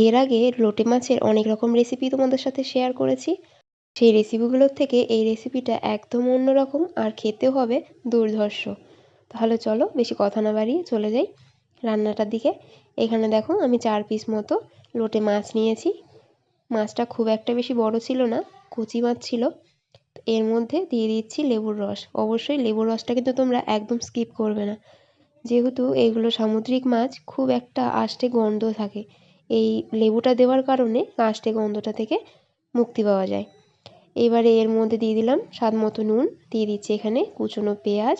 এর আগে লোটে মাছের অনেক রকম রেসিপি তোমাদের সাথে শেয়ার করেছি। সেই রেসিপিগুলোর থেকে এই রেসিপিটা একদম অন্যরকম আর খেতেও হবে দুর্ধর্ষ। তাহলে চলো বেশি কথা না বাড়িয়ে চলে যাই রান্নাটার দিকে। এখানে দেখো আমি 4 পিস মতো লোটে মাছ নিয়েছি। মাছটা খুব একটা বেশি বড় ছিল না, কচি মাছ ছিল। এর মধ্যে দিয়ে দিচ্ছি লেবুর রস। অবশ্যই লেবুর রসটা কিন্তু তোমরা একদম স্কিপ করবে না, যেহেতু এগুলো সামুদ্রিক মাছ, খুব একটা আষ্টে গন্ধ থাকে। এই লেবুটা দেওয়ার কারণে আষ্টে গন্ধটা থেকে মুক্তি পাওয়া যায়। এবারে এর মধ্যে দিয়ে দিলাম স্বাদ মতো নুন, দিয়ে দিচ্ছি এখানে কুচনো পেঁয়াজ,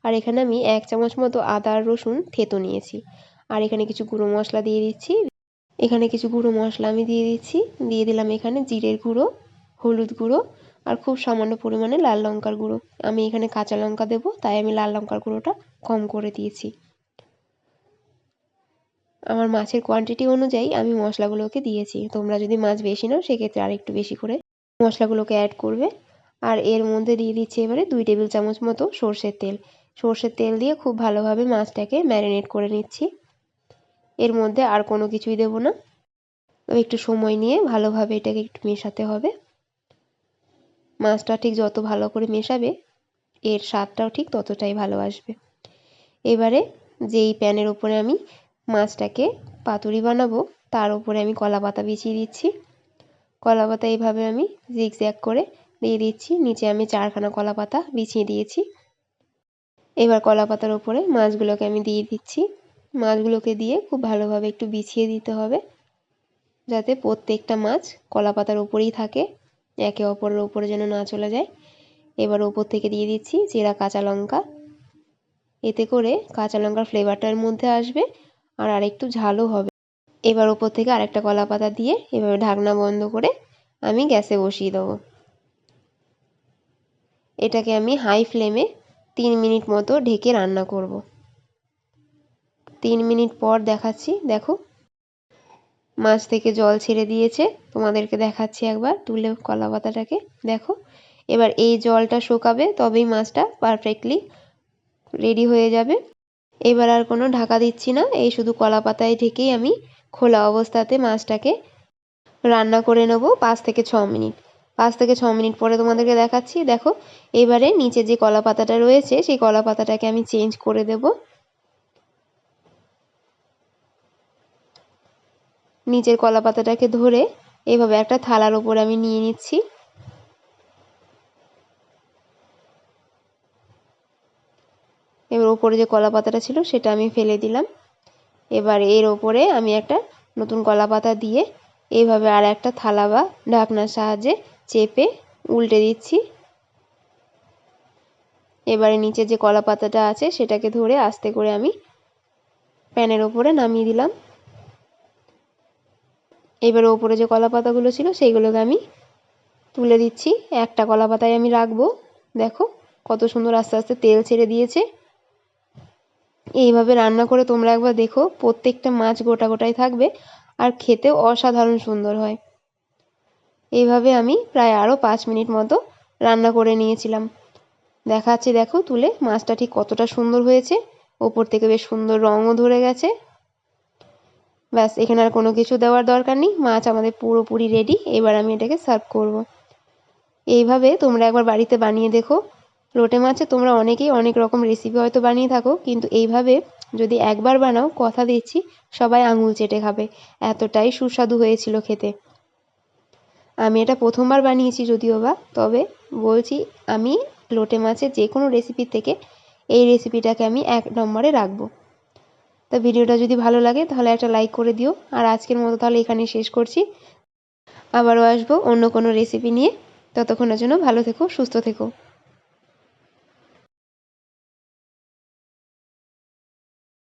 আর এখানে আমি 1 চামচ মতো আদা আর রসুন থেতো নিয়েছি। আর এখানে কিছু গুঁড়ো মশলা দিয়ে দিচ্ছি। আমি দিয়ে দিলাম এখানে জিরের গুঁড়ো, হলুদ গুঁড়ো আর খুব সামান্য পরিমাণে লাল লঙ্কার গুঁড়ো। আমি এখানে কাঁচা লঙ্কা দেবো, তাই আমি লাল লঙ্কার গুঁড়োটা কম করে দিয়েছি। আমার মাছের কোয়ান্টিটি অনুযায়ী আমি মশলাগুলোকে দিয়েছি। তোমরা যদি মাছ বেশি নাও সেক্ষেত্রে আরেকটু বেশি করে মশলাগুলোকে অ্যাড করবে। আর এর মধ্যে দিয়ে দিচ্ছি এবারে 2 টেবিল চামচ মতো সর্ষের তেল। সর্ষের তেল দিয়ে খুব ভালোভাবে মাছটাকে ম্যারিনেট করে নিচ্ছি। এর মধ্যে আর কোনো কিছুই দেবো না। একটু সময় নিয়ে ভালোভাবে এটাকে একটু মেশাতে হবে। মাছটা ঠিক যত ভালো করে মেশাবে এর স্বাদটাও ঠিক ততটাই ভালো আসবে। এবারে যেই প্যানের উপরে আমি মাছটাকে পাতুরি বানাবো তার উপরে আমি কলা পাতা বিছিয়ে দিচ্ছি। কলা পাতা এইভাবে আমি জিগজ্যাগ করে দিয়ে দিচ্ছি। নিচে আমি 4খানা কলা পাতা বিছিয়ে দিয়েছি। এবার কলা পাতার উপরে মাছগুলোকে আমি দিয়ে দিচ্ছি। মাছগুলোকে দিয়ে খুব ভালোভাবে একটু বিছিয়ে দিতে হবে, যাতে প্রত্যেকটা মাছ কলা পাতার উপরেই থাকে, একে অপরের উপরে যেন না চলে যায়। এবার ওপর থেকে দিয়ে দিচ্ছি চেরা কাঁচা লঙ্কা। এতে করে কাঁচা লঙ্কার ফ্লেভারটার মধ্যে আসবে আর আরেকটু ঝালও হবে। এবার ওপর থেকে আরেকটা কলা পাতা দিয়ে এভাবে ঢাকনা বন্ধ করে আমি গ্যাসে বসিয়ে দেবো। এটাকে আমি হাই ফ্লেমে 3 মিনিট মতো ঢেকে রান্না করব। 3 মিনিট পর দেখাচ্ছি, দেখো মাছ থেকে জল ছেড়ে দিয়েছে। তোমাদেরকে দেখাচ্ছি একবার তুলে কলা পাতাটাকে, দেখো। এবার এই জলটা শুকাবে, তবেই মাছটা পারফেক্টলি রেডি হয়ে যাবে। এবার আর কোনো ঢাকা দিচ্ছি না, এই শুধু কলা পাতায় ঢেকেই আমি খোলা অবস্থাতে মাছটাকে রান্না করে নেব 5 থেকে 6 মিনিট। 5 থেকে 6 মিনিট পরে তোমাদেরকে দেখাচ্ছি, দেখো। এবারে নিচে যে কলা পাতাটা রয়েছে সেই কলা পাতাটাকে আমি চেঞ্জ করে দেব। নিচের কলা পাতাটাকে ধরে এভাবে একটা থালার উপর আমি নিয়ে নিচ্ছি। এবার ওপরে যে কলা পাতাটা ছিল সেটা আমি ফেলে দিলাম। এবার এর ওপরে আমি একটা নতুন কলা পাতা দিয়ে এইভাবে আর একটা থালা বা ঢাকনার সাহায্যে চেপে উল্টে দিচ্ছি। এবারে নিচে যে কলা পাতাটা আছে সেটাকে ধরে আস্তে করে আমি প্যানের ওপরে নামিয়ে দিলাম। এবারে ওপরে যে কলা পাতাগুলো ছিল সেইগুলোকে আমি তুলে দিচ্ছি। একটা কলা পাতায় আমি রাখবো। দেখো কত সুন্দর আস্তে আস্তে তেল ছেড়ে দিয়েছে। এইভাবে রান্না করে তোমরা একবার দেখো, প্রত্যেকটা মাছ গোটা গোটাই থাকবে আর খেতেও অসাধারণ সুন্দর হয়। এইভাবে আমি প্রায় আরও 5 মিনিট মতো রান্না করে নিয়েছিলাম। দেখাচ্ছি, দেখো তুলে মাছটা ঠিক কতটা সুন্দর হয়েছে। ওপর থেকে বেশ সুন্দর রঙও ধরে গেছে। ব্যাস, এখানে আর কোনো কিছু দেওয়ার দরকার নেই, মাছ আমাদের পুরোপুরি রেডি। এবার আমি এটাকে সার্ভ করব। এইভাবে তোমরা একবার বাড়িতে বানিয়ে দেখো। লোটে মাছে তোমরা অনেকেই অনেক রকম রেসিপি হয়তো বানিয়ে থাকো, কিন্তু এইভাবে যদি একবার বানাও, কথা দিচ্ছি সবাই আঙুল চেটে খাবে, এতটাই সুস্বাদু হয়েছিল খেতে। আমি এটা প্রথমবার বানিয়েছি যদিও বা, তবে বলছি আমি লোটে মাছের যে কোনো রেসিপির থেকে এই রেসিপিটাকে আমি 1 নম্বরে রাখবো। তো ভিডিওটা যদি ভালো লাগে তাহলে একটা লাইক করে দিও। আর আজকের মতো তাহলে এখানেই শেষ করছি। আবারও আসবো অন্য কোনো রেসিপি নিয়ে। ততক্ষণের জন্য ভালো থেকো, সুস্থ থেকো।